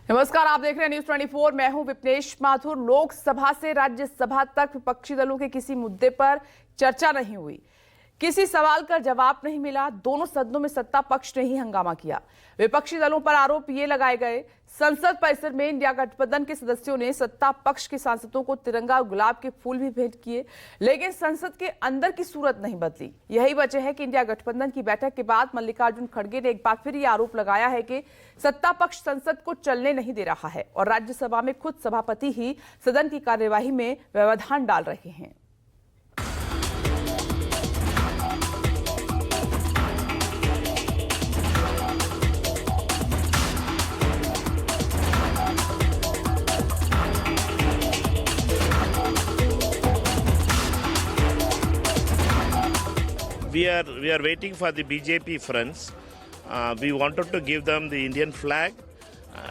नमस्कार, आप देख रहे हैं न्यूज 24। मैं हूं विपनेश माथुर। लोकसभा से राज्यसभा तक विपक्षी दलों के किसी मुद्दे पर चर्चा नहीं हुई, किसी सवाल का जवाब नहीं मिला। दोनों सदनों में सत्ता पक्ष ने ही हंगामा किया। विपक्षी दलों पर आरोप ये लगाए गए, संसद परिसर में इंडिया गठबंधन के सदस्यों ने सत्ता पक्ष के सांसदों को तिरंगा और गुलाब के फूल भी भेंट किए, लेकिन संसद के अंदर की सूरत नहीं बदली। यही वजह है कि इंडिया गठबंधन की बैठक के बाद मल्लिकार्जुन खड़गे ने एक बार फिर ये आरोप लगाया है कि सत्ता पक्ष संसद को चलने नहीं दे रहा है और राज्यसभा में खुद सभापति ही सदन की कार्यवाही में व्यवधान डाल रहे हैं। We are waiting for the BJP friends. We wanted to give them the Indian flag,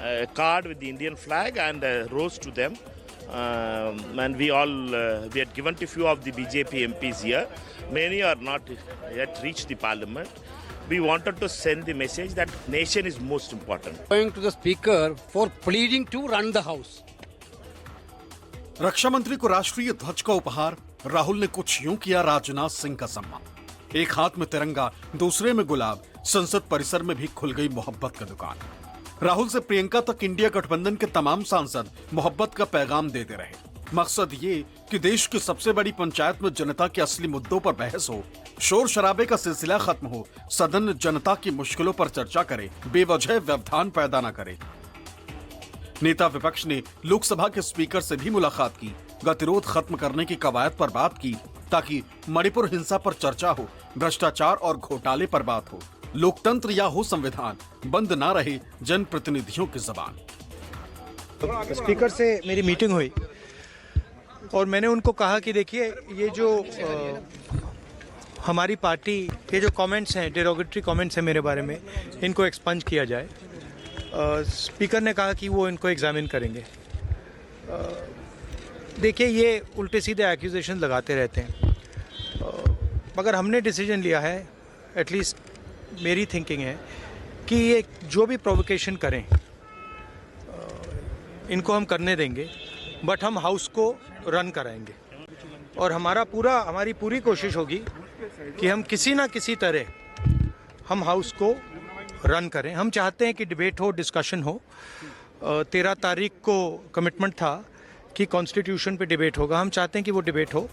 a card with the Indian flag and a rose to them. And we had given to few of the BJP MPs here. Many are not yet reached the parliament. We wanted to send the message that nation is most important. Going to the speaker for pleading to run the house. रक्षा मंत्री को राष्ट्रीय ध्वज का उपहार, राहुल ने कुछ यूं किया राजनाथ सिंह का सम्मान। एक हाथ में तिरंगा, दूसरे में गुलाब। संसद परिसर में भी खुल गई मोहब्बत का दुकान। राहुल से प्रियंका तक इंडिया गठबंधन के तमाम सांसद मोहब्बत का पैगाम देते रहे। मकसद ये कि देश की सबसे बड़ी पंचायत में जनता के असली मुद्दों पर बहस हो, शोर शराबे का सिलसिला खत्म हो, सदन जनता की मुश्किलों पर चर्चा करे, बेवजह व्यवधान पैदा न करे। नेता विपक्ष ने लोकसभा के स्पीकर से भी मुलाकात की, गतिरोध खत्म करने की कवायद पर बात की ताकि मणिपुर हिंसा पर चर्चा हो, भ्रष्टाचार और घोटाले पर बात हो। लोकतंत्र या हो संविधान, बंद ना रहे जनप्रतिनिधियों की जबान। स्पीकर से मेरी मीटिंग हुई और मैंने उनको कहा कि देखिए, ये जो हमारी पार्टी के जो कमेंट्स हैं, डेरोगेटरी कमेंट्स हैं मेरे बारे में, इनको एक्सपंज किया जाए। स्पीकर ने कहा कि वो इनको एग्जामिन करेंगे। देखिए, ये उल्टे सीधे एक्यूजेशन लगाते रहते हैं, मगर हमने डिसीजन लिया है, एटलीस्ट मेरी थिंकिंग है कि ये जो भी प्रोवोकेशन करें इनको हम करने देंगे, बट हम हाउस को रन कराएंगे और हमारी पूरी कोशिश होगी कि हम किसी ना किसी तरह हम हाउस को रन करें। हम चाहते हैं कि डिबेट हो, डिस्कशन हो। 13 तारीख को कमिटमेंट था कि कॉन्स्टिट्यूशन पे डिबेट होगा। हम चाहते हैं कि वो डिबेट हो।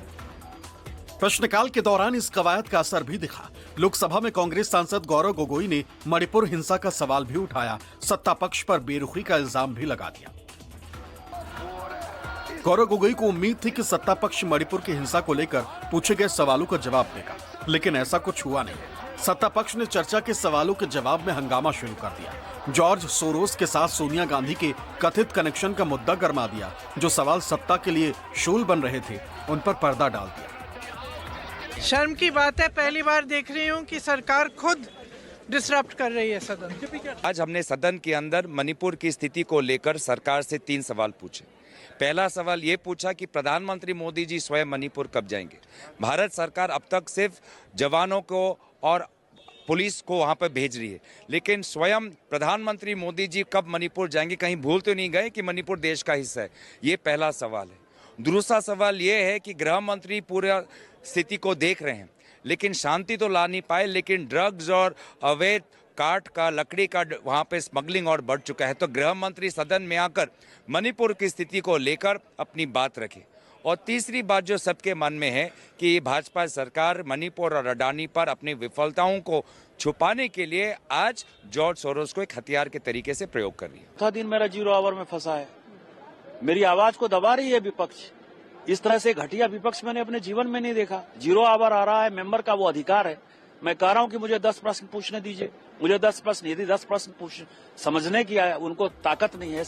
प्रश्नकाल के दौरान इस कवायद का असर भी दिखा। लोकसभा में कांग्रेस सांसद गौरव गोगोई ने मणिपुर हिंसा का सवाल भी उठाया, सत्ता पक्ष पर बेरुखी का इल्जाम भी लगा दिया। गौरव गोगोई को उम्मीद थी कि सत्ता पक्ष मणिपुर की हिंसा को लेकर पूछे गए सवालों का जवाब देगा, लेकिन ऐसा कुछ हुआ नहीं। सत्ता पक्ष ने चर्चा के सवालों के जवाब में हंगामा शुरू कर दिया। जॉर्ज सोरोस के साथ सोनिया गांधी के कथित कनेक्शन का मुद्दा गरमा दिया। जो सवाल सत्ता के लिए शूल बन रहे थे, उन पर पर्दा डाल दिया। शर्म की बात है, पहली बार देख रही हूँ कि सरकार खुद डिसरप्ट कर रही है सदन। आज हमने सदन के अंदर मणिपुर की स्थिति को लेकर सरकार से 3 सवाल पूछे। पहला सवाल ये पूछा कि प्रधानमंत्री मोदी जी स्वयं मणिपुर कब जाएंगे। भारत सरकार अब तक सिर्फ जवानों को और पुलिस को वहां पर भेज रही है, लेकिन स्वयं प्रधानमंत्री मोदी जी कब मणिपुर जाएंगे? कहीं भूल तो नहीं गए कि मणिपुर देश का हिस्सा है? ये पहला सवाल है। दूसरा सवाल ये है कि गृह मंत्री पूरा स्थिति को देख रहे हैं, लेकिन शांति तो ला नहीं पाए, लेकिन ड्रग्स और अवैध काठ का, लकड़ी का वहाँ पे स्मगलिंग और बढ़ चुका है। तो गृह मंत्री सदन में आकर मणिपुर की स्थिति को लेकर अपनी बात रखे। और तीसरी बात जो सबके मन में है कि भाजपा सरकार मणिपुर और अडानी पर अपनी विफलताओं को छुपाने के लिए आज जॉर्ज सोरोस को एक हथियार के तरीके से प्रयोग कर रही है। चौथा दिन मेरा 0 आवर में फंसा है, मेरी आवाज को दबा रही है विपक्ष। इस तरह से घटिया विपक्ष मैंने अपने जीवन में नहीं देखा। 0 आवर आ रहा है, मेंबर का वो अधिकार है। मैं कह रहा हूं कि मुझे 10 प्रश्न पूछने दीजिए, मुझे 10 प्रश्न, यदि 10 प्रश्न समझने की उनको ताकत नहीं है।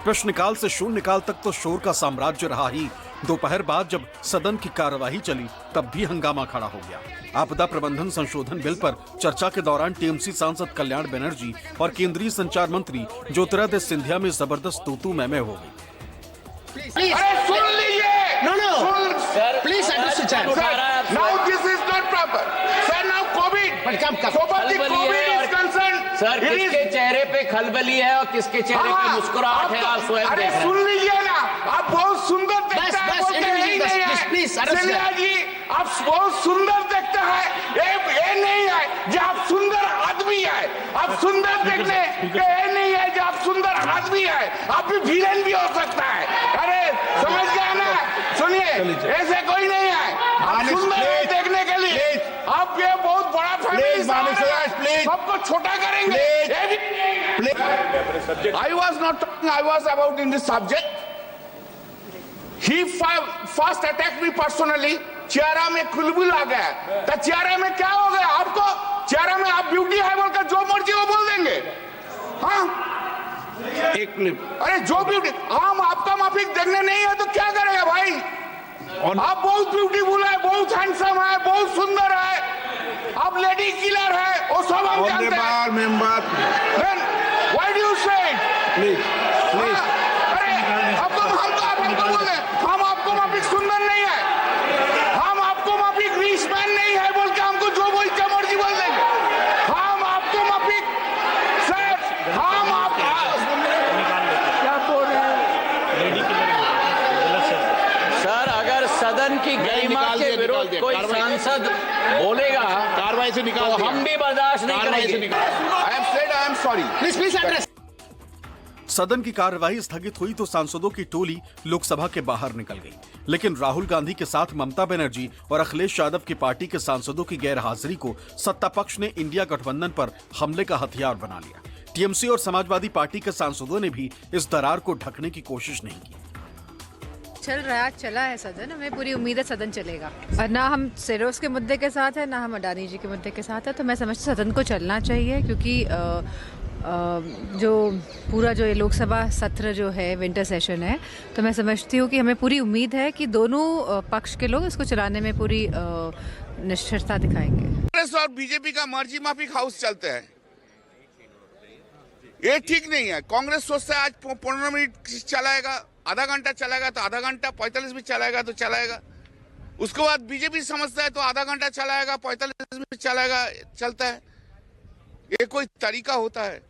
प्रश्नकाल से शून्यकाल तक तो शोर का साम्राज्य रहा ही। दोपहर बाद जब सदन की कार्यवाही चली, तब भी हंगामा खड़ा हो गया। आपदा प्रबंधन संशोधन बिल पर चर्चा के दौरान टीएमसी सांसद कल्याण बनर्जी और केंद्रीय संचार मंत्री ज्योतिरादित्य सिंधिया में जबरदस्त तूतू मैमे हो गई। सुन लीजिए। Please now this is not proper sir. Now Covid, so but the COVID is concerned, sir, किसके चेहरे पे खलबली है और किसके चेहरे पे मुस्कुराहट है, आप स्वयं देख रहे हैं। सुन लीजिए ना, आप बहुत सुंदर दिखते हैं, बोलते हैं सिंधिया जी आप बहुत सुंदर दिखते हैं, ये नहीं है जो आप सुंदर आदमी है, आप सुंदर देखने ये नहीं है जो आप सुंदर आदमी है, आप भी विलेन भी हो सकता है। अरे समझ गया ना, सुनिए ऐसे कोई नहीं है, आप सुंदर है देखने के लिए, आप ये बहुत बड़ा फैमिली सबको छोटा करेंगे। I was not talking, I was about in this subject. He first attacked me personally. चेहरा में खुलबुल आ गया, तो चेहरे में क्या हो गया आपको? चेहरा में आप ब्यूटी है बोलकर जो मर्जी वो बोल देंगे। हाँ एक मिनट, अरे जो ब्यूटी हम आपका माफिक देखने नहीं है तो क्या करेगा भाई? आप बहुत ब्यूटीफुल है, बहुत हैंडसम है, बहुत सुंदर है, आप लेडी किलर है, वो सब हम जानते हैं। Then why do you say it? Please. अरे हमको बोल रहे, हम आपको माफिक सुंदर नहीं है, हम आपको माफिक रिच मैन नहीं है बोल के हमको जो बोल के मर्जी बोल देंगे। हम आपको माफिक सर, हम आप क्या बोल रहे हैं सर? अगर सदन की गरिमा के विरुद्ध कोई सांसद बोलेगा कार्रवाई से निकाल, तो हम भी बर्दाश्त नहीं करेंगे। I am sorry. Please address. सदन की कार्यवाही स्थगित हुई तो सांसदों की टोली लोकसभा के बाहर निकल गई, लेकिन राहुल गांधी के साथ ममता बनर्जी और अखिलेश यादव की पार्टी के सांसदों की गैरहाजिरी को सत्ता पक्ष ने इंडिया गठबंधन पर हमले का हथियार बना लिया। टीएमसी और समाजवादी पार्टी के सांसदों ने भी इस दरार को ढकने की कोशिश नहीं की। चला है सदन, हमें पूरी उम्मीद है सदन चलेगा, और ना हम सिरोस के मुद्दे के साथ है ना हम अडानी जी के मुद्दे के साथ है, तो मैं समझती हूँ सदन को चलना चाहिए, क्योंकि जो पूरा जो ये लोकसभा सत्र जो है विंटर सेशन है, तो मैं समझती हूँ कि हमें पूरी उम्मीद है कि दोनों पक्ष के लोग इसको चलाने में पूरी निष्ठता दिखाएंगे। कांग्रेस और बीजेपी का मर्जी माफिक हाउस चलते हैं, ये ठीक नहीं है। कांग्रेस सोचता है आज 15 मिनट चलाएगा, आधा घंटा चलाएगा तो आधा घंटा, 45 मिनट चलाएगा तो चलाएगा। उसके बाद बीजेपी समझता है तो आधा घंटा चलाएगा, 45 मिनट चलाएगा, चलता है। ये कोई तरीका होता है?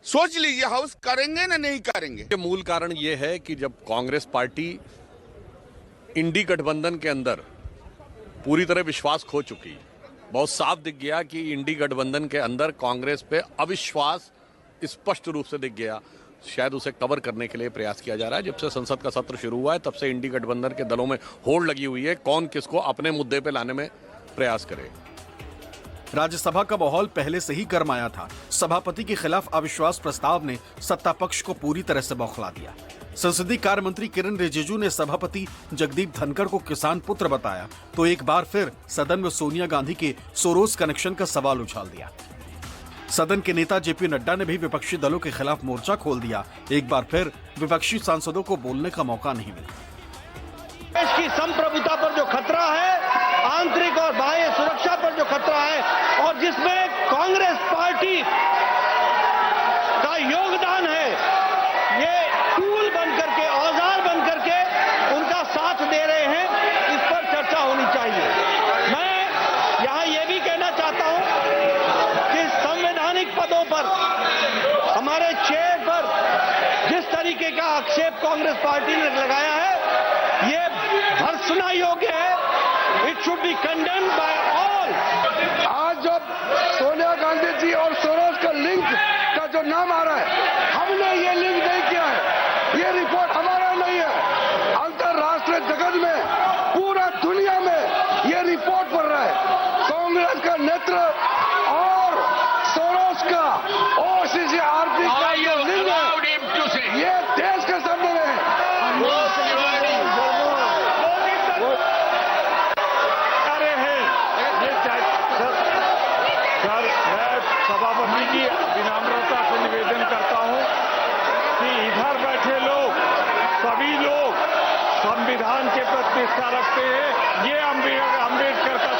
सोच लीजिए, हाउस करेंगे ना नहीं करेंगे। मूल कारण ये है कि जब कांग्रेस पार्टी इंडी गठबंधन के अंदर पूरी तरह विश्वास खो चुकी, बहुत साफ दिख गया कि इंडी गठबंधन के अंदर कांग्रेस पे अविश्वास स्पष्ट रूप से दिख गया। शायद उसे कवर करने के लिए प्रयास किया जा रहा है। जब से संसद का सत्र शुरू हुआ है तब से इंडी गठबंधन के दलों में होड़ लगी हुई है, कौन किसको अपने मुद्दे पे लाने में प्रयास करे। राज्यसभा का माहौल पहले से ही गर्माया था। सभापति के खिलाफ अविश्वास प्रस्ताव ने सत्ता पक्ष को पूरी तरह से बौखला दिया। संसदीय कार्य मंत्री किरण रिजिजू ने सभापति जगदीप धनखड़ को किसान पुत्र बताया तो एक बार फिर सदन में सोनिया गांधी के सोरोस कनेक्शन का सवाल उछाल दिया। सदन के नेता जेपी नड्डा ने भी विपक्षी दलों के खिलाफ मोर्चा खोल दिया। एक बार फिर विपक्षी सांसदों को बोलने का मौका नहीं मिला। देश की संप्रभुता पर जो खतरा है, आंतरिक और बाह्य सुरक्षा पर जो खतरा है, और जिसमें कांग्रेस पार्टी का योगदान है, ये टूल बन करके, औजार बन करके उनका साथ दे रहे हैं, इस पर चर्चा होनी चाहिए। मैं यहां ये भी कहना चाहता हूं कि संवैधानिक पदों पर हमारे चेयर पर जिस तरीके का आक्षेप कांग्रेस पार्टी ने लगाया है, ये भर्त्सना योग्य है। It should be condemned by all. आज जब सोनिया गांधी जी और सोरोस का लिंक का जो नाम आ रहा है, हमने ये लिंक नहीं किया है, ये रिपोर्ट हमारा नहीं है। अंतरराष्ट्रीय जगत में, पूरा दुनिया में ये रिपोर्ट पढ़ रहा है। कांग्रेस का नेत्र और सोरोस का OCCRP का जो लिंक है, ये देश के सामने है। सभापति जी विनम्रता से निवेदन करता हूं कि इधर बैठे लोग, सभी लोग संविधान के प्रति निष्ठा रखते हैं। ये अम्बेडकर का